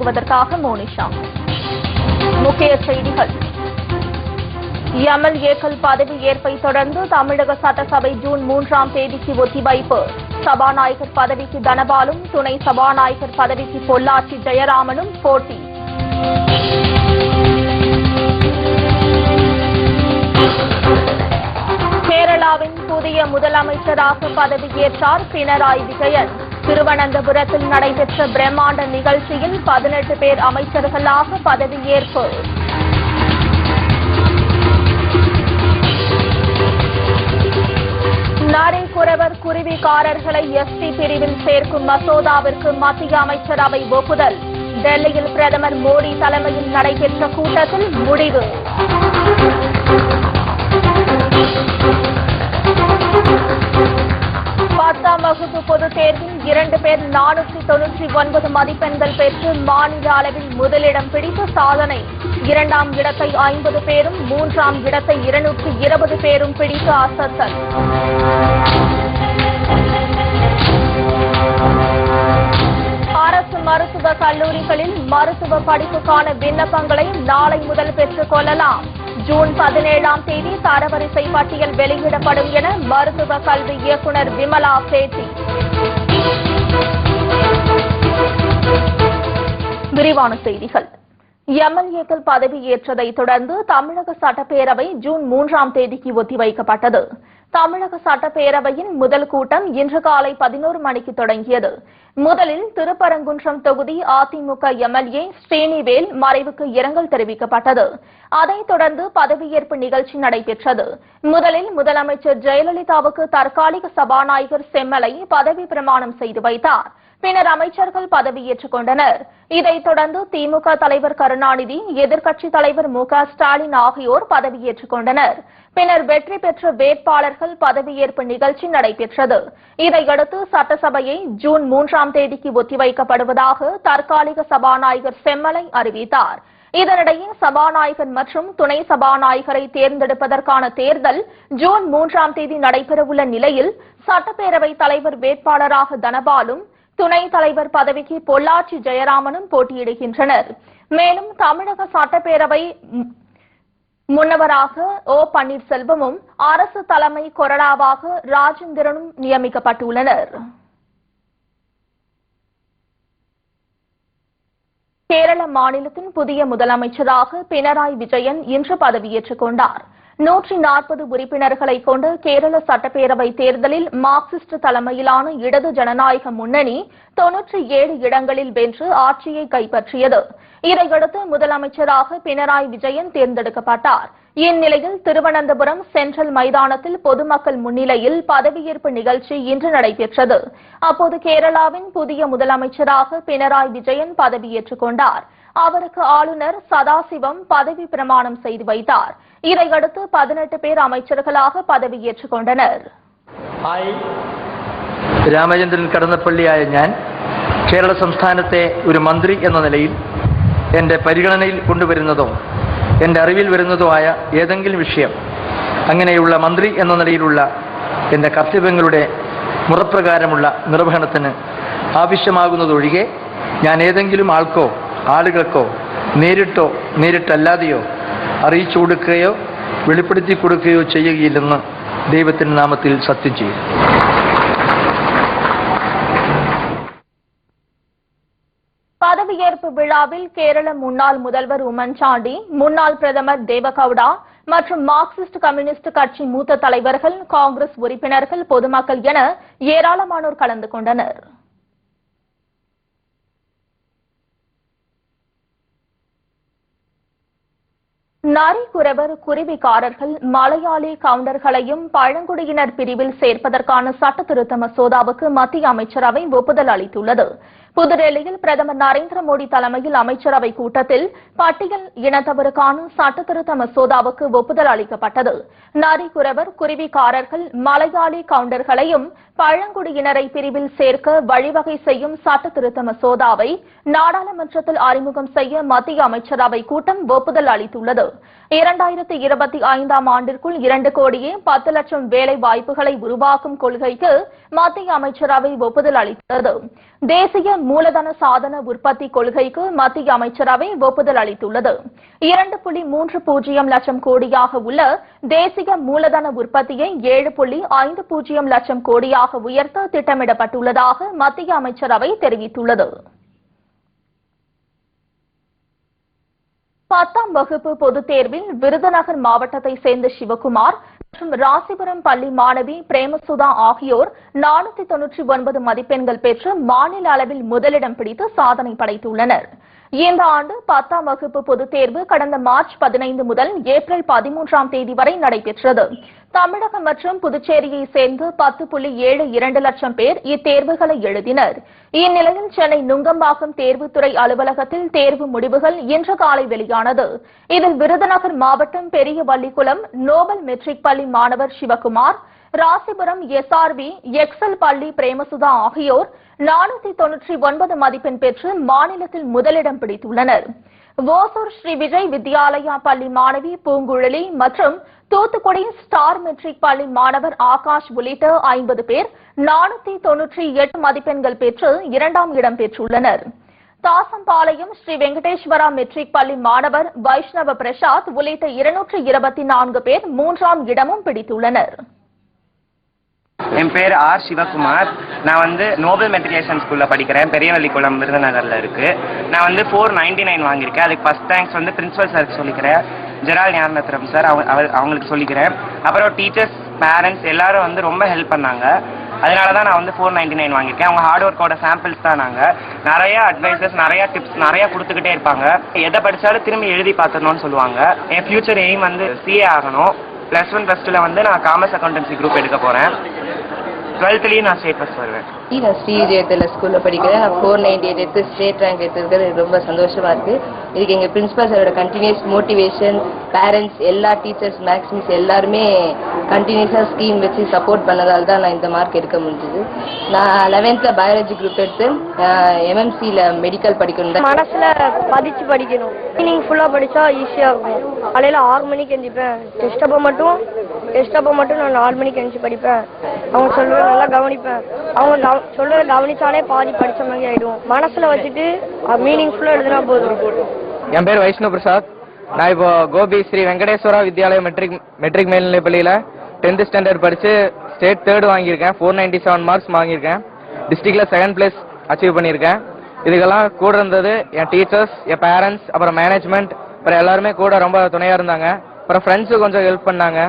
பெறுவதற்காக மோனிஷா. முக்கிய செய்திகள். எம்எல்ஏக்கள் பதவி ஏற்பை தொடர்ந்து தமிழக சட்டசபை ஜூன் 3ஆம் தேதிக்கு ஒத்திவைப்பு. சபாநாயகர் பதவிக்கு தனபாலும், துணை சபாநாயகர் பதவிக்கு பொள்ளாச்சி ஜெயராமனும் போட்டி. கேரளாவின் புதிய முதலமைச்சராக பதவியேற்றார் பினராயி விஜயன். திருவனந்தபுரத்தில் நடைபெற்ற பிரம்மாண்ட நிகழ்ச்சியில் 18 பேர் அமைச்சர்களாக பதவியேற்பு. நரி குறவர் குருவிக்காரர்களை எஸ்டி பிரிவில் சேர்க்கும் மசோதாவிற்கு மத்திய அமைச்சரவை ஒப்புதல். டெல்லியில் பிரதமர் மோடி தலைமையில் நடைபெற்ற கூட்டத்தில் முடிவு. பத்தாம் வகுப்பு பொதுத் தேர்வில் 2 பேர் 499 மதிப்பெண்கள் பெற்று மாநில அளவில் முதலிடம் பிடித்து சாதனை. 2ஆம் இடத்தை 50 பேரும், 3ஆம் இடத்தை 220 பேரும் பிடித்து அசத்தல். அரசு மருத்துவக் கல்லூரிகளில் மருத்துவ படிப்புக்கான விண்ணப்பங்களை நாளை முதல் பெற்றுக் கொள்ளலாம். ஜூன் 17ஆம் தேதி தரவரிசை பட்டியல் வெளியிடப்படும் என மருத்துவ கல்வி இயக்குநர் விமலா பேட்டி. விரிவான செய்திகள். எம்எல்ஏக்கள் பதவியேற்றதை தொடர்ந்து தமிழக சட்டப்பேரவை ஜூன் 3ஆம் தேதிக்கு ஒத்திவைக்கப்பட்டது. தமிழக சட்டப்பேரவையின் முதல் கூட்டம் இன்று காலை 11 மணிக்கு தொடங்கியது. முதலில் திருப்பரங்குன்றம் தொகுதி அதிமுக எம்எல்ஏ ஸ்ரீனிவேல் மறைவுக்கு இரங்கல் தெரிவிக்கப்பட்டது. அதைத் தொடர்ந்து பதவியேற்பு நிகழ்ச்சி நடைபெற்றது. முதலில் முதலமைச்சர் ஜெயலலிதாவுக்கு தற்காலிக சபாநாயகர் செம்மலை பதவி பிரமாணம் செய்து வைத்தார். பின்னர் அமைச்சர்கள் பதவியேற்றுக் கொண்டனர். இதைத் தொடர்ந்து திமுக தலைவர் கருணாநிதி, எதிர்க்கட்சித் தலைவர் மு.க. ஸ்டாலின் ஆகியோர் பதவியேற்றுக் கொண்டனர். பின்னர் வெற்றி பெற்ற வேட்பாளர்கள் பதவியேற்பு நிகழ்ச்சி நடைபெற்றது. இதையடுத்து சட்டசபையை ஜூன் 3ஆம் தேதிக்கு ஒத்திவைக்கப்படுவதாக தற்காலிக சபாநாயகர் செம்மலை அறிவித்தார். இதனிடையே சபாநாயகர் மற்றும் துணை சபாநாயகரை தேர்ந்தெடுப்பதற்கான தேர்தல் ஜூன் 3ஆம் தேதி நடைபெறவுள்ள நிலையில் சட்டப்பேரவைத் தலைவர் வேட்பாளராக தனபாலும், துணைத் தலைவர் பதவிக்கு பொள்ளாச்சி ஜெயராமனும் போட்டியிடுகின்றனர். மேலும் தமிழக சட்டப்பேரவை முன்னவராக ஓ பன்னீர்செல்வமும், அரசு தலைமை கொறடாவாக ராஜேந்திரனும் நியமிக்கப்பட்டுள்ளனர். கேரள மாநிலத்தின் புதிய முதலமைச்சராக பினராயி விஜயன் இன்று பதவியேற்றுக் கொண்டார். 140 உறுப்பினர்களை கொண்ட கேரள சட்டப்பேரவை தேர்தலில் மார்க்சிஸ்ட் தலைமையிலான இடது ஜனநாயக முன்னணி 97 இடங்களில் வென்று ஆட்சியை கைப்பற்றியது. இதையடுத்து முதலமைச்சராக பினராயி விஜயன் தேர்ந்தெடுக்கப்பட்டார். இந்நிலையில் திருவனந்தபுரம் சென்ட்ரல் மைதானத்தில் பொதுமக்கள் முன்னிலையில் பதவியேற்பு நிகழ்ச்சி இன்று நடைபெற்றது. அப்போது கேரளாவின் புதிய முதலமைச்சராக பினராயி விஜயன் பதவியேற்றுக் கொண்டார். அவருக்கு ஆளுநர் சதாசிவம் பதவி பிரமாணம் செய்து வைத்தார். இதையடுத்து 18 பேர் அமைச்சர்களாக പദവിയേற்றுக் கொண்டனர். രാമചന്ദ്രൻ കടന്നപ്പള്ളിയായ ഞാൻ കേരള സംസ്ഥാനത്തെ ഒരു മന്ത്രി എന്ന നിലയിൽ എൻ്റെ പരിഗണനയിൽ കൊണ്ടുവരുന്നതോ എൻ്റെ അറിവിൽ വരുന്നതോ ആയ ഏതെങ്കിലും വിഷയം അങ്ങനെയുള്ള മന്ത്രി എന്ന നിലയിലുള്ള എൻ്റെ കർത്തവ്യങ്ങളുടെ മുറപ്രകാരമുള്ള നിർവഹണത്തിന് ആവശ്യമാകുന്നതൊഴികെ ഞാൻ ഏതെങ്കിലും ആൾക്കോ ആളുകൾക്കോ നേരിട്ടോ നേരിട്ടല്ലാതെയോ അറിയിച്ചു കൊടുക്കുകയോ വെളിപ്പെടുത്തി കൊടുക്കുകയോ ചെയ്യുകയില്ലെന്ന് ദൈവത്തിൻ്റെ നാമത്തിൽ സത്യം ചെയ്യുന്നു. பதவியேற்பு விழாவில் கேரள முன்னாள் முதல்வர் உம்மன்சாண்டி, முன்னாள் பிரதமர் தேவகவுடா மற்றும் மார்க்சிஸ்ட் கம்யூனிஸ்ட் கட்சி மூத்த தலைவர்கள், காங்கிரஸ் உறுப்பினர்கள், பொதுமக்கள் என ஏராளமானோர் கலந்து கொண்டனர். நரி குறவர் குருவிக்காரர்கள், மலையாளி கவுண்டர்களையும் பழங்குடியினர் பிரிவில் சேர்ப்பதற்கான சட்ட திருத்த மசோதாவுக்கு மத்திய அமைச்சரவை ஒப்புதல் அளித்துள்ளது. புதுடெல்லியில் பிரதமர் நரேந்திர மோடி தலைமையில் அமைச்சரவை கூட்டத்தில் பட்டியல் இனத்தவருக்கான சட்ட திருத்த மசோதாவுக்கு ஒப்புதல் அளிக்கப்பட்டது. நரி குறவர் குருவிக்காரர்கள், மலையாளி கவுண்டர்களையும் பழங்குடியினரை பிரிவில் சேர்க்க வழிவகை செய்யும் சட்ட திருத்த மசோதாவை நாடாளுமன்றத்தில் அறிமுகம் செய்ய மத்திய அமைச்சரவை கூட்டம் ஒப்புதல் அளித்துள்ளது. 2025ஆம் ஆண்டிற்குள் 2 கோடியே 10 லட்சம் வேலை வாய்ப்புகளை உருவாக்கும் கொள்கைக்கு மத்திய அமைச்சரவை ஒப்புதல் அளித்தது. தேசிய மூலதன சாதன உற்பத்தி கொள்கைக்கு மத்திய அமைச்சரவை ஒப்புதல் அளித்துள்ளது. 2.30 லட்சம் கோடியாக உள்ள தேசிய மூலதன உற்பத்தியை 7.50 லட்சம் கோடியாக உயர்த்த திட்டமிடப்பட்டுள்ளதாக மத்திய அமைச்சரவை தெரிவித்துள்ளது. 10ஆம் வகுப்பு பொதுத் தேர்வில் விருதுநகர் மாவட்டத்தை சேர்ந்த சிவகுமார் மற்றும் ராசிபுரம் பள்ளி மாணவி பிரேமசுதா ஆகியோர் 499 மதிப்பெண்கள் பெற்று மாநில அளவில் முதலிடம் பிடித்து சாதனை படைத்துள்ளனர். இந்த ஆண்டு 10ஆம் வகுப்பு பொதுத் தேர்வு கடந்த மார்ச் 15 முதல் ஏப்ரல் 13ஆம் தேதி வரை நடைபெற்றது. தமிழகம் மற்றும் புதுச்சேரியை சேர்ந்து 10.72 லட்சம் பேர் இத்தேர்வுகளை எழுதினர். இந்நிலையில் சென்னை நுங்கம்பாக்கம் தேர்வுத்துறை அலுவலகத்தில் தேர்வு முடிவுகள் இன்று காலை வெளியானது. இதில் விருதுநகர் மாவட்டம் பெரியவள்ளிக்குளம் நோபல் மெட்ரிக் பள்ளி மாணவர் சிவகுமார், ராசிபுரம் எஸ்ஆர்வி எக்ஸல் பள்ளி பிரேமசுதா ஆகியோர் 499 மதிப்பெண் பெற்று மாநிலத்தில் முதலிடம் பிடித்துள்ளனர். ஓசூர் ஸ்ரீ விஜய் வித்யாலயா பள்ளி மாணவி பூங்குழலி மற்றும் தூத்துக்குடி ஸ்டார் மெட்ரிக் பள்ளி மாணவர் ஆகாஷ் உள்ளிட்ட 50 பேர் 498 மதிப்பெண்கள் பெற்று 2ஆம் இடம் பெற்றுள்ளனர். தாசம்பாளையம் ஸ்ரீ வெங்கடேஸ்வரா மெட்ரிக் பள்ளி மாணவர் வைஷ்ணவ பிரசாத் உள்ளிட்ட 224 பேர் 3ஆம் இடமும் பிடித்துள்ளனர். என் பேர் ஆர் சிவகுமார். நான் வந்து நோபல் மெட்ரிகுலேஷன் ஸ்கூல்ல படிக்கிறேன். பெரியவள்ளிக்குளம் விருதுநகர்ல இருக்கு. நான் வந்து 499 வாங்கியிருக்கேன். அதுக்கு ஃபர்ஸ்ட் தேங்க்ஸ் வந்து பிரின்சிபல் சாருக்கு சொல்லிக்கிறேன், ஜெரால் ஞானரத்னம் சார், அவங்களுக்கு சொல்லிக்கிறேன். அப்புறம் டீச்சர்ஸ், பேரண்ட்ஸ் எல்லாரும் வந்து ரொம்ப ஹெல்ப் பண்ணாங்க. அதனால தான் நான் வந்து 499 வாங்கியிருக்கேன். அவங்க ஹார்ட் ஒர்க்கோட சாம்பிள்ஸ் தான். நாங்கள் நிறைய அட்வைசஸ், நிறைய டிப்ஸ் நிறைய கொடுத்துக்கிட்டே இருப்பாங்க. எதை படித்தாலும் திரும்பி எழுதி பார்த்துடணும்னு சொல்லுவாங்க. என் ஃபியூச்சர் எய்ம் வந்து CA ஆகணும். +1 +2 வந்து நான் காமர்ஸ் அக்கௌண்டன்சி குரூப் எடுக்க போகிறேன். 12th நான் ஸ்டேட் ஃபர்ஸ்ட் வருவேன். நான் ஸ்ரீவிஜயத்தில் ஸ்கூலில் படிக்கிறேன். நான் 498 எடுத்து ஸ்டேட் ரேங்க் எடுத்துருக்கிறது ரொம்ப சந்தோஷமாக இருக்குது. இதுக்கு எங்கள் பிரின்சிபல் சாரோட கண்டினியூஸ் மோட்டிவேஷன், பேரண்ட்ஸ், எல்லா டீச்சர்ஸ், மேக்ஸிம்ஸ் எல்லாருமே கண்டினியூஸாக ஸ்கீம் வச்சு சப்போர்ட் பண்ணதால் தான் நான் இந்த மார்க் எடுக்க முடிஞ்சுது. நான் 11th பயாலஜி குரூப் எடுத்து MMCயில் மெடிக்கல் படிக்கணும். மனசில் பதிச்சு படிக்கணும். மீனிங்ஃபுல்லாக படித்தா ஈஸியாக இருக்கும். காலையில் 6 மணிக்கு எழுந்திப்பேன். டெஸ்ட் அப்போ மட்டும் நான் 4 மணிக்கு எழுந்துச்சு படிப்பேன். அவங்க சொல்லுவேன் நல்லா கவனிப்பேன். அவங்க சொல்றத கவனிச்சாலே பாதி படிச்ச மாதிரி ஆயிடும். மனசுல வச்சுட்டு மீனிங்ஃபுல்லா எழுதினா போதும். என் பேர் வைஷ்ணவ பிரசாத். நான் இப்போ கோபி ஸ்ரீ வெங்கடேஸ்வரா வித்யாலயா மெட்ரிக் மேல்நிலை பள்ளியில் 10th ஸ்டாண்டர்ட் படிச்சு ஸ்டேட் 3rd வாங்கியிருக்கேன். 497 மார்க்ஸ் வாங்கியிருக்கேன். டிஸ்ட்ரிக்ட்ல 2nd place அச்சீவ் பண்ணியிருக்கேன். இதுக்கெல்லாம் கூட இருந்தது என் டீச்சர்ஸ், என் பேரண்ட்ஸ், அப்புறம் மேனேஜ்மெண்ட், அப்புறம் எல்லாருமே கூட ரொம்ப துணையா இருந்தாங்க. அப்புறம் ஃப்ரெண்ட்ஸு கொஞ்சம் ஹெல்ப் பண்ணாங்க,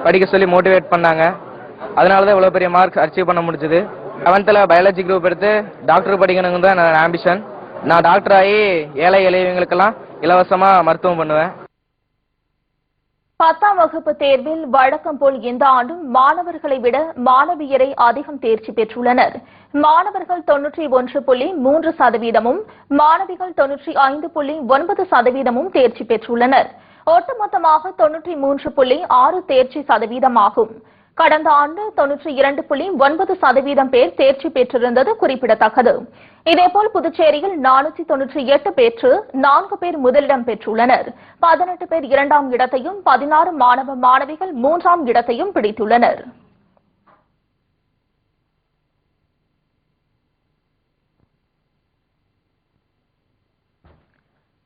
படிக்க சொல்லி மோட்டிவேட் பண்ணாங்க. அதனால தான் இவ்வளோ பெரிய மார்க்ஸ் அச்சீவ் பண்ண முடிஞ்சது. 11th பயாலஜி குரூப் எடுத்து டாக்டர் படிக்கணுங்க தான் என்னோட ஆம்பிஷன். நான் டாக்டர் ஆகி ஏழை எளியவங்களுக்கெல்லாம் இலவசமாக மருத்துவம் பண்ணுவேன். 10ஆம் வகுப்பு தேர்வில் வழக்கம் போல் இந்த ஆண்டும் மாணவர்களை விட மாணவியரை அதிகம் தேர்ச்சி பெற்றுள்ளனர். மாணவர்கள் 91.3%, மாணவிகள் 95.9% தேர்ச்சி பெற்றுள்ளனர். ஒட்டுமொத்தமாக 93.6 தேர்ச்சி சதவீதமாகும். கடந்த ஆண்டு 92.9% பேர் தேர்ச்சி பெற்றிருந்தது குறிப்பிடத்தக்கது. இதேபோல் புதுச்சேரியில் 498 பேற்று 4 பேர் முதலிடம் பெற்றுள்ளனர். 18 பேர் 2ஆம் இடத்தையும் 16 மாணவ மாணவிகள் 3ஆம் இடத்தையும் பிடித்துள்ளனர்.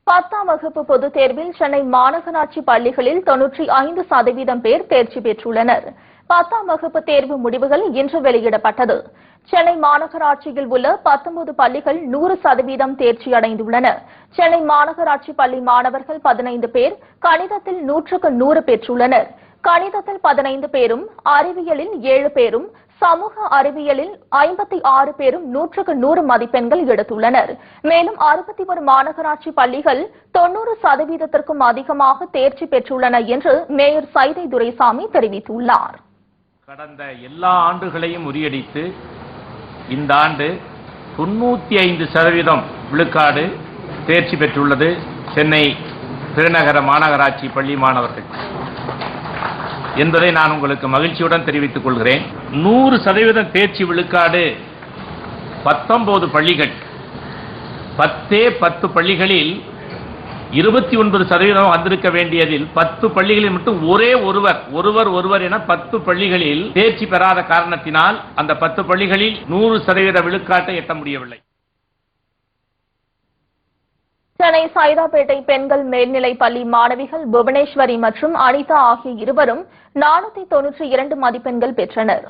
பத்தாம் வகுப்பு பொதுத் தேர்வில் சென்னை மாநகராட்சி பள்ளிகளில் 95% பேர் தேர்ச்சி பெற்றுள்ளனர். 10ஆம் வகுப்பு தேர்வு முடிவுகள் இன்று வெளியிடப்பட்டது. சென்னை மாநகராட்சியில் உள்ள 19 பள்ளிகள் 100% தேர்ச்சி அடைந்துள்ளன. சென்னை மாநகராட்சி பள்ளி மாணவர்கள் 15 பேர் கணிதத்தில் 100க்கு 100 பெற்றுள்ளனர். கணிதத்தில் 15 பேரும், அறிவியலில் 7 பேரும், சமூக அறிவியலில் 56 பேரும் 100க்கு 100 மதிப்பெண்கள் எடுத்துள்ளனர். மேலும் 61 மாநகராட்சி பள்ளிகள் 90%க்கும் அதிகமாக தேர்ச்சி பெற்றுள்ளன என்று மேயர் சைதை துரைசாமி தெரிவித்துள்ளார். கடந்த எல்லா ஆண்டுகளையும் முறியடித்து இந்த ஆண்டு 95% விழுக்காடு தேர்ச்சி பெற்றுள்ளது சென்னை பெருநகர மாநகராட்சி பள்ளி மாணவர்கள் என்பதை நான் உங்களுக்கு மகிழ்ச்சியுடன் தெரிவித்துக் கொள்கிறேன். 100% தேர்ச்சி விழுக்காடு 19 பள்ளிகள், 10 பள்ளிகளில் 29% வந்திருக்க வேண்டியதில் 10 பள்ளிகளில் மட்டும் ஒரே ஒருவர் என 10 பள்ளிகளில் தேர்ச்சி பெறாத காரணத்தினால் அந்த 10 பள்ளிகளில் 100% விழுக்காட்டை எட்ட முடியவில்லை. சென்னை சைதாப்பேட்டை பெண்கள் மேல்நிலைப் பள்ளி மாணவிகள் புவனேஸ்வரி மற்றும் அனிதா ஆகிய இருவரும் 492 மதிப்பெண்கள் பெற்றனர்.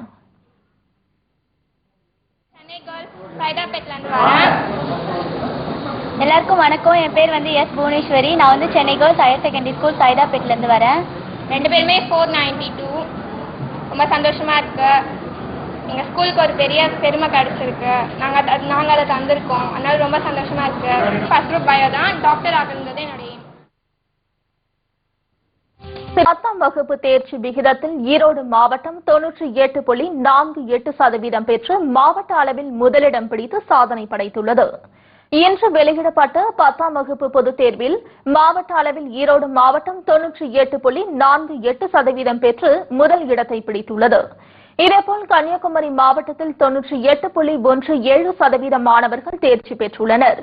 எல்லாருக்கும் வணக்கம். என் பேர் எஸ் புவனேஸ்வரி. நான் Chennai girls higher secondary school சைதாப்பேட்டில இருந்து வரேன். 2 பேருமே 492. ரொம்ப சந்தோஷமா இருக்கு. எங்க ஸ்கூலுக்கு ஒரு பெரிய பெருமை கிடைச்சிருக்கு. நாங்க அதை தந்திருக்கோம். அதனால ரொம்ப சந்தோஷமா இருக்கு. ஃபர்ஸ்ட் குரூப் பயோ தான். டாக்டர் ஆகுறது என்னுடைய 10ஆம் வகுப்பு தேர்ச்சி விகிதத்தில் ஈரோடு மாவட்டம் 98.48% பெற்று மாவட்ட அளவில் முதலிடம் பிடித்து சாதனை படைத்துள்ளது. இன்று வெளியிடப்பட்ட 10ஆம் வகுப்பு பொதுத் தேர்வில் மாவட்ட அளவில் ஈரோடு மாவட்டம் 98.48% பெற்று முதல் இடத்தை பிடித்துள்ளது. இதேபோல் கன்னியாகுமரி மாவட்டத்தில் 98.17% மாணவர்கள் தேர்ச்சி பெற்றுள்ளனர்.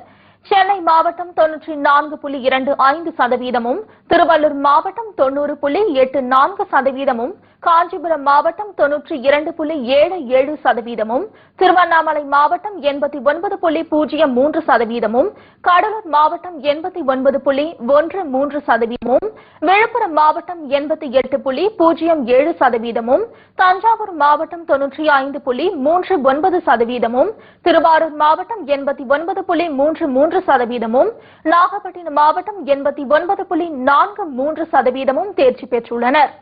சென்னை மாவட்டம் 94.25%, திருவள்ளூர் மாவட்டம் 90.84%, காஞ்சிபுரம் மாவட்டம் 92.77%, திருவண்ணாமலை மாவட்டம் 89.03%, கடலூர் மாவட்டம் 89.13%, விழுப்புரம் மாவட்டம் 88.07%, தஞ்சாவூர் மாவட்டம் 95.39%, திருவாரூர் மாவட்டம் 89.33%, நாகப்பட்டினம் மாவட்டம் 89.43% தேர்ச்சி பெற்றுள்ளனர்.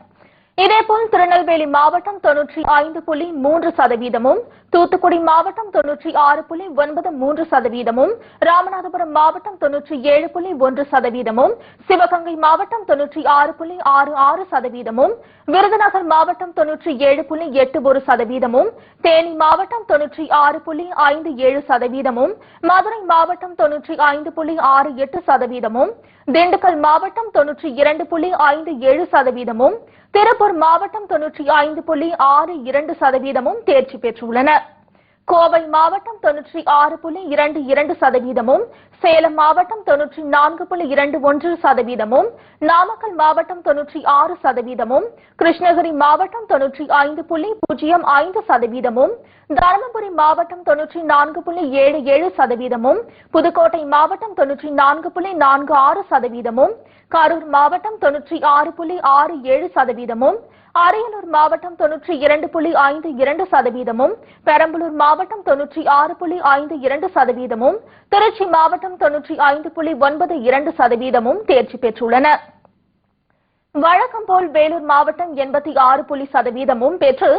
இதேபோல் திருநெல்வேலி மாவட்டம் 95.3%, தூத்துக்குடி மாவட்டம் 96.93%, ராமநாதபுரம் மாவட்டம் 97.1%, சிவகங்கை மாவட்டம் 96.66%, விருதுநகர் மாவட்டம் 97.81%, தேனி மாவட்டம் 96.57%, மதுரை மாவட்டம் 95.68%, திண்டுக்கல் மாவட்டம் 92.57%, திருப்பூர் மாவட்டம் 95.62% தேர்ச்சி பெற்றுள்ளனர். கோவை மாவட்டம் 96.22%, சேலம் மாவட்டம் 94.21%, நாமக்கல் மாவட்டம் 96%, கிருஷ்ணகிரி மாவட்டம் 95.05%, தருமபுரி மாவட்டம் 94.77%, புதுக்கோட்டை மாவட்டம் 94.46%, கரூர் மாவட்டம் 96.67%, அரியலூர் மாவட்டம் 92.52%, பெரம்பலூர் மாவட்டம் 96.52%, திருச்சி மாவட்டம் 95.92% தேர்ச்சி பெற்றுள்ளனர். வழக்கம் போல் வேலூர் மாவட்டம் 86% பெற்று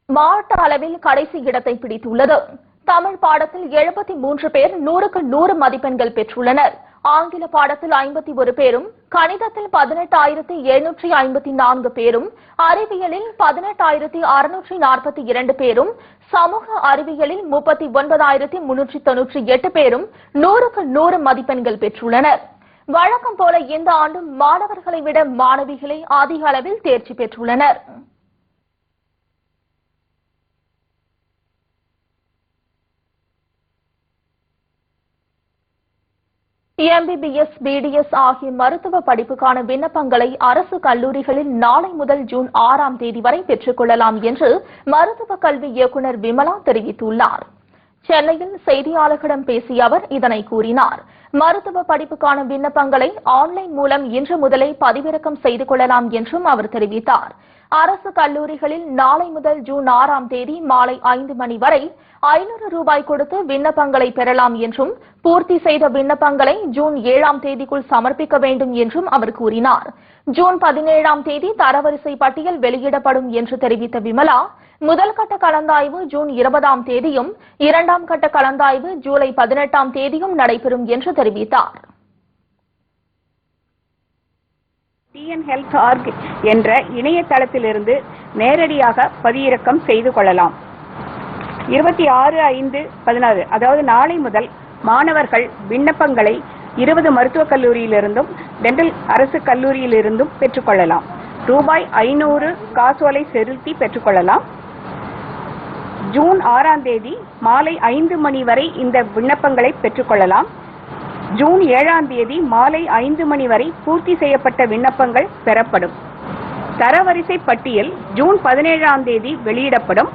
மாவட்ட அளவில் கடைசி இடத்தை பிடித்துள்ளது. தமிழ் பாடத்தில் 73 பேர் 100க்கு 100 மதிப்பெண்கள் பெற்றுள்ளனர். ஆங்கில பாடத்தில் 51 பேரும், கணிதத்தில் 18,754 பேரும், அறிவியலில் 18,642 பேரும், சமூக அறிவியலில் 39,398 பேரும் 100க்கு 100 மதிப்பெண்கள் பெற்றுள்ளனர். வழக்கம் போல இந்த ஆண்டும் மாணவர்களை விட மாணவிகளே அதிக அளவில் தேர்ச்சி பெற்றுள்ளனர். MBBS, BDS ஆகிய மருத்துவ படிப்புக்கான விண்ணப்பங்களை அரசு கல்லூரிகளில் நாளை முதல் ஜூன் 6ஆம் தேதி வரை பெற்றுக் கொள்ளலாம் என்று மருத்துவ கல்வி இயக்குநர் விமலா தெரிவித்துள்ளார். சென்னையில் செய்தியாளர்களிடம் பேசிய அவர் இதனை கூறினார். மருத்துவ படிப்புக்கான விண்ணப்பங்களை ஆன்லைன் மூலம் இன்று முதலே பதிவிறக்கம் செய்து கொள்ளலாம் என்றும் அவர் தெரிவித்தார். அரசு கல்லூரிகளில் நாளை முதல் ஜூன் 6ஆம் தேதி மாலை 5 மணி வரை 500 ரூபாய் கொடுத்து விண்ணப்பங்களை பெறலாம் என்றும், பூர்த்தி செய்த விண்ணப்பங்களை ஜூன் 7ஆம் தேதிக்குள் சமர்ப்பிக்க வேண்டும் என்றும் அவர் கூறினார். ஜூன் 17ஆம் தேதி தரவரிசை பட்டியல் வெளியிடப்படும் என்று தெரிவித்த விமலா, முதல் கட்ட கலந்தாய்வு ஜூன் 20ஆம் தேதியும், 2ஆம் கட்ட கலந்தாய்வு ஜூலை 18ஆம் தேதியும் நடைபெறும் என்று தெரிவித்தார். TNHealth.org என்ற இணையதளத்திலிருந்து நேரடியாக பதிவிறக்கம் செய்து கொள்ளலாம். 26/5/16 அதாவது நாளை முதல் மாணவர்கள் விண்ணப்பங்களை 20 மருத்துவக் கல்லூரியிலிருந்தும் டென்டல் அரசு கல்லூரியிலிருந்தும் பெற்றுக்கொள்ளலாம். ரூபாய் 500 காசோலை செலுத்தி பெற்றுக்கொள்ளலாம். ஜூன் 6ஆம் தேதி மாலை 5 மணி வரை இந்த விண்ணப்பங்களை பெற்றுக்கொள்ளலாம். ஜூன் 7ஆம் தேதி மாலை 5 மணி வரை பூர்த்தி செய்யப்பட்ட விண்ணப்பங்கள் பெறப்படும். தரவரிசை பட்டியல் ஜூன் 17ஆம் தேதி வெளியிடப்படும்.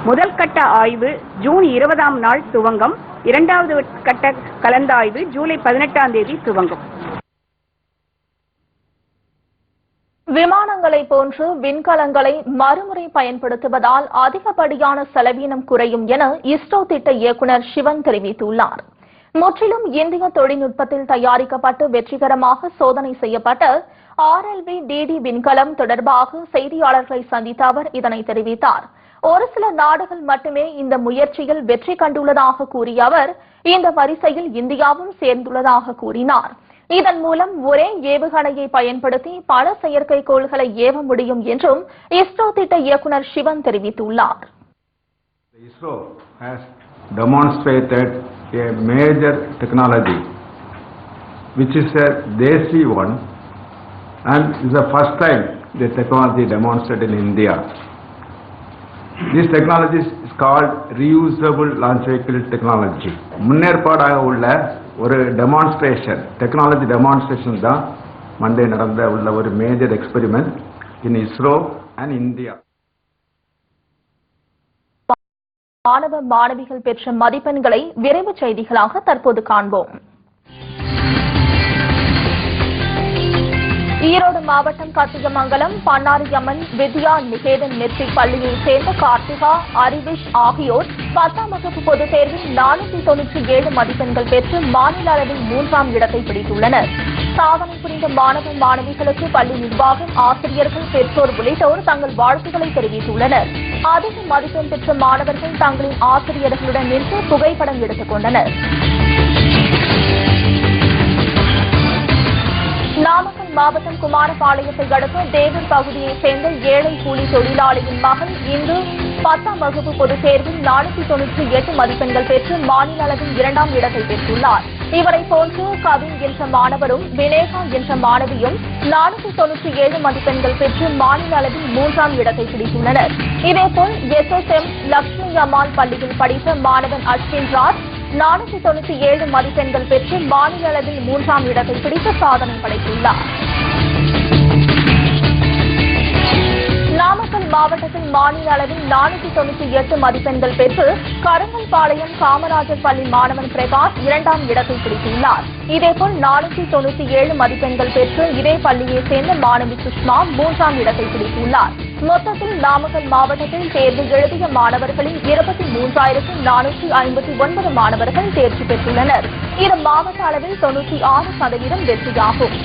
முதல் கட்ட ஆய்வு ஜூன் 20ஆம் நாள் துவங்கும். இரண்டாவது கட்ட கலந்தாய்வு ஜூலை 18ஆம் தேதி துவங்கும். விமானங்களை போன்று விண்கலங்களை மறுமுறை பயன்படுத்துவதால் அதிகப்படியான செலவீனம் குறையும் என இஸ்ரோ திட்ட இயக்குநர் சிவன் தெரிவித்துள்ளார். முற்றிலும் இந்திய தொழில்நுட்பத்தில் தயாரிக்கப்பட்டு வெற்றிகரமாக சோதனை செய்யப்பட்ட RLV-DD விண்கலம் தொடர்பாக செய்தியாளர்களை சந்தித்த அவர் இதனை தெரிவித்தார். ஒரு சில நாடுகள் மட்டுமே இந்த முயற்சியில் வெற்றி கண்டுள்ளதாக கூறிய அவர் இந்த வரிசையில் இந்தியாவும் சேர்ந்துள்ளதாக கூறினார். இதன் மூலம் ஒரே ஏவுகணையை பயன்படுத்தி பல செயற்கைக்கோள்களை ஏவ முடியும் என்றும் இஸ்ரோ திட்ட இயக்குநர் சிவன் தெரிவித்துள்ளார். ISRO has demonstrated a major technology which is a Desi one, and is the first time the technology demonstrated in India. This technology is called reusable launch vehicle technology. முன்னேற்பாடாக உள்ள ஒரு டெமான்ஸ்ட்ரேஷன், டெக்னாலஜி டெமான்ஸ்ட்ரேஷன் தான் Monday நடந்த உள்ள ஒரு major experiment in ISRO and India. மாணவ மாணவிகள் பெற்ற மதிப்பெண்களை விரைவு செய்திகளாக தற்போது காண்போம். ஈரோடு மாவட்டம் கத்தியமங்கலம் பன்னாரியம்மன் வித்யா நிகேதன் மெட்ரிக் பள்ளியைச் சேர்ந்த கார்த்திகா, அரிவிஷ் ஆகியோர் 10ஆம் வகுப்பு பொதுத் தேர்வில் 497 மதிப்பெண்கள் பெற்று மாநில அளவில் 3ஆம் இடத்தை பிடித்துள்ளனர். சாதனை புரிந்த மாணவ மாணவிகளுக்கு பள்ளி நிர்வாகம், ஆசிரியர்கள், பெற்றோர் உள்ளிட்டோர் தங்கள் வாழ்த்துக்களை தெரிவித்துள்ளனர். அதிக மதிப்பெண் பெற்ற மாணவர்கள் தங்களின் ஆசிரியர்களுடன் நின்று புகைப்படம் எடுத்துக் கொண்டனர். நாமக்கல் மாவட்டம் குமாரபாளையத்தை அடுத்த தேவூர் பகுதியைச் சேர்ந்த ஏழை கூலி தொழிலாளியின் மகள் இன்று 10ஆம் வகுப்பு பொதுத் தேர்வில் 498 மதிப்பெண்கள் பெற்று மாநில அளவில் 2ஆம் இடத்தை பெற்றுள்ளார். இவரை போன்று கவின் என்ற மாணவரும் வினேகா என்ற மாணவியும் 497 மதிப்பெண்கள் பெற்று மாநில அளவில் 3ஆம் இடத்தை பிடித்துள்ளனர். இதேபோல் SSM லட்சுமி அம்மாள் பள்ளியில் படித்த மாணவன் அஸ்வின் ராஜ் 497 மதிப்பெண்கள் பெற்று மாநில அளவில் 3ஆம் இடத்தை பிடித்து சாதனை படைத்துள்ளார். நாமக்கல் மாவட்டத்தில் மாநில அளவில் 498 மதிப்பெண்கள் பெற்று கருங்கல்பாளையம் காமராஜர் பள்ளி மாணவன் பிரகாஷ் 2ஆம் இடத்தை பிடித்துள்ளார். இதேபோல் 497 மதிப்பெண்கள் பெற்று இதே பள்ளியைச் சேர்ந்த மாணவி சுஷ்மா 3ஆம் இடத்தை பிடித்துள்ளார். மொத்தத்தில் நாமக்கல் மாவட்டத்தில் தேர்வு எழுதிய மாணவர்களில் 23,459 மாணவர்கள் தேர்ச்சி பெற்றுள்ளனர். இது மாவட்ட அளவில் 96% வெற்றியாகும்.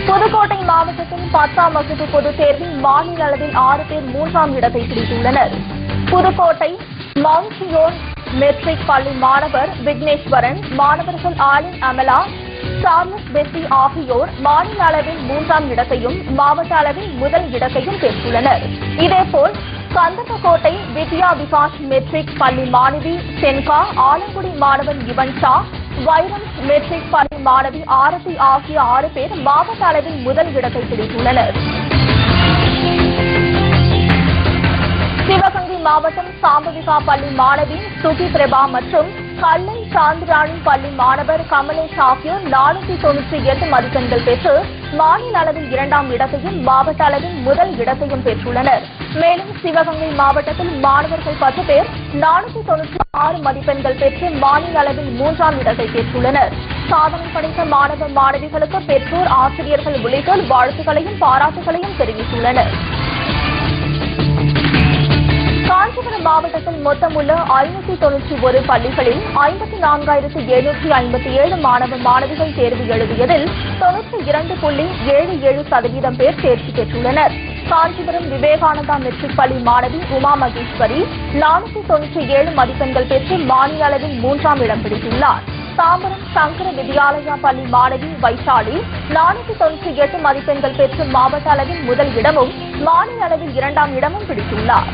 புதுக்கோட்டை மாவட்டத்தில் 10ஆம் வகுப்பு பொதுத் தேர்வில் மாநில அளவில் 6 பேர் 3ஆம் இடத்தை பிடித்துள்ளனர். புதுக்கோட்டை மவுண்ட் சியோன் மெட்ரிக் பள்ளி மாணவர் விக்னேஸ்வரன், மாணவர்கள் ஆலின் அமலா, சார்லஸ் பெத்தி ஆகியோர் மாநில அளவில் 3ஆம் இடத்தையும் மாவட்ட அளவில் முதல் இடத்தையும் பெற்றுள்ளனர். இதேபோல் கந்தகோட்டை வித்யா விகாஸ் மெட்ரிக் பள்ளி மாணவி சென்கா, ஆலங்குடி மாணவன் யுவன் ஷா, வைரம்ஸ் மெட்ரிக் பள்ளி மாணவி ஆரதி ஆகிய 6 பேர் மாவட்ட அளவில் முதல் இடத்தை பிடித்துள்ளனர். சிவகங்கை மாவட்டம் சாம்பவிகா பள்ளி மாணவி சுகி பிரபா மற்றும் கல்லை சாந்திராணி பள்ளி மாணவர் கமலேஷ் ஆகியோர் 498 மதிப்பெண்கள் பெற்று மாநில அளவில் 2ஆம் இடத்தையும் மாவட்ட அளவில் முதல் இடத்தையும் பெற்றுள்ளனர். மேலும் சிவகங்கை மாவட்டத்தில் மாணவர்கள் 10 பேர் 496 மதிப்பெண்கள் பெற்று மாநில அளவில் 3ஆம் இடத்தை பெற்றுள்ளனர். சாதனை படைத்த மாணவ மாணவிகளுக்கு பெற்றோர், ஆசிரியர்கள் உள்ளிட்டோர் வாழ்த்துக்களையும் பாராட்டுகளையும் தெரிவித்துள்ளனர். காஞ்சிபுரம் மாவட்டத்தில் மொத்தமுள்ள 591 பள்ளிகளில் 54,757 மாணவ மாணவிகள் தேர்வு எழுதியதில் 92.77% பேர் தேர்ச்சி பெற்றுள்ளனர். காஞ்சிபுரம் விவேகானந்தா மெட்ரிக் பள்ளி மாணவி உமா மகேஸ்வரி 497 மதிப்பெண்கள் பெற்று மாநில அளவில் 3ஆம் இடம் பிடித்துள்ளார். தாம்பரம் சங்கர வித்யாலயா பள்ளி மாணவி வைஷாலி 498 மதிப்பெண்கள் பெற்று மாவட்ட அளவில் முதல் இடமும் மாநில அளவில் 2ஆம் இடமும் பிடித்துள்ளார்.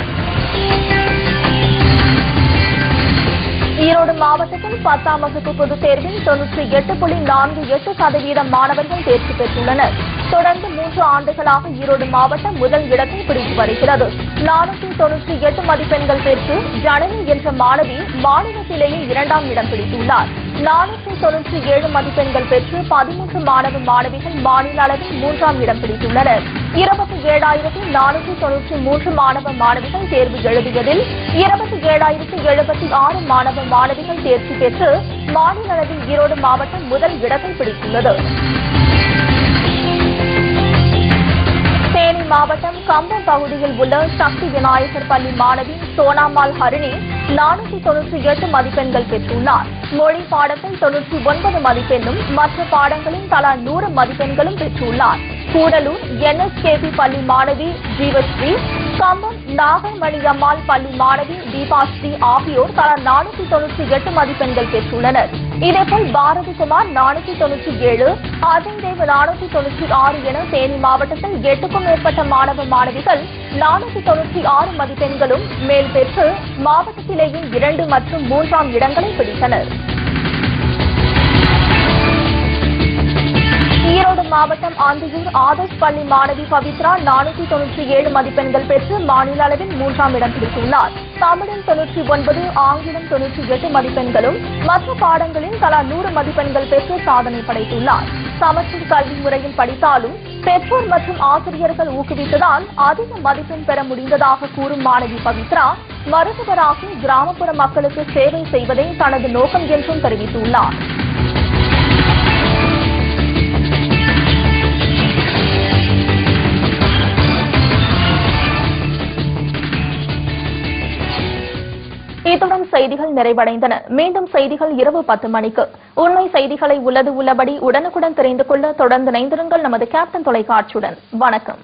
ஈரோடு ஈரோடு மாவட்டத்தில் 10ஆம் வகுப்பு பொதுத் தேர்வில் 98.48% மாணவர்கள் தேர்ச்சி பெற்றுள்ளனர். தொடர்ந்து 3 ஆண்டுகளாக ஈரோடு மாவட்டம் முதல் இடத்தை பிடித்து வருகிறது. 498 மதிப்பெண்கள் பெற்று ஜனனி என்ற மாணவி மாநிலத்திலேயே 2ஆம் இடம் பிடித்துள்ளார். 497 மதிப்பெண்கள் பெற்று 13 மாணவ மாணவிகள் மாநில அளவில் 3ஆம் இடம் பிடித்துள்ளனர். 27,493 மாணவ மாணவிகள் தேர்வு எழுதியதில் 27,076 மாணவ மாணவிகள் தேர்ச்சி பெற்று மாநில அளவில் ஈரோடு மாவட்டம் முதல் இடத்தை பிடித்துள்ளது. தேனி மாவட்டம் கம்பம் பகுதியில் உள்ள சக்தி விநாயகர் பள்ளி மாணவி சோனாமால் ஹரிணி 498 மதிப்பெண்கள் பெற்றுள்ளார். மொழி பாடத்தில் 99 மதிப்பெண்ணும் மற்ற பாடங்களில் தலா 100 மதிப்பெண்களும் பெற்றுள்ளார். கூடலூர் NSKP பள்ளி மாணவி ஜீவஸ்ரீ, கம்பம் நாகமணி அம்மாள் பள்ளி மாணவி தீபாஸ்ரீ ஆகியோர் தலா 498 மதிப்பெண்கள் பெற்றுள்ளனர். இதேபோல் பாரதிகுமார் 497, அஜய் தேவ் 496 என தேனி மாவட்டத்தில் 8க்கும் மேற்பட்ட மாணவ மாணவிகள் 496 மதிப்பெண்களும் மேல் பெற்று மாவட்டத்திலேயே 2 மற்றும் 3ஆம் இடங்களை பிடித்தனர். ஈரோடு மாவட்டம் ஆந்தியூர் ஆதர்ஷ் பள்ளி மாணவி பவித்ரா 497 மதிப்பெண்கள் பெற்று மாநில அளவில் 3ஆம் இடம் பிடித்துள்ளார். தமிழில் 99, ஆங்கிலம் 98 மதிப்பெண்களும் மற்ற பாடங்களில் தலா 100 மதிப்பெண்கள் பெற்று சாதனை படைத்துள்ளார். சமச்சீர் கல்வி முறையில் படித்தாலும் பெற்றோர் மற்றும் ஆசிரியர்கள் ஊக்குவித்ததால் அதிக மதிப்பெண் பெற முடிந்ததாக கூறும் மாணவி பவித்ரா, மருத்துவராகி கிராமப்புற மக்களுக்கு சேவை செய்வதே தனது நோக்கம் என்றும் தெரிவித்துள்ளார். இத்துடன் செய்திகள் நிறைவடைந்தன. மீண்டும் செய்திகள் இரவு 10 மணிக்கு. உண்மை செய்திகளை உள்ளபடி உடனுக்குடன் தெரிந்து கொள்ள தொடர்ந்து இணைந்திருங்கள் நமது கேப்டன் தொலைக்காட்சியுடன். வணக்கம்.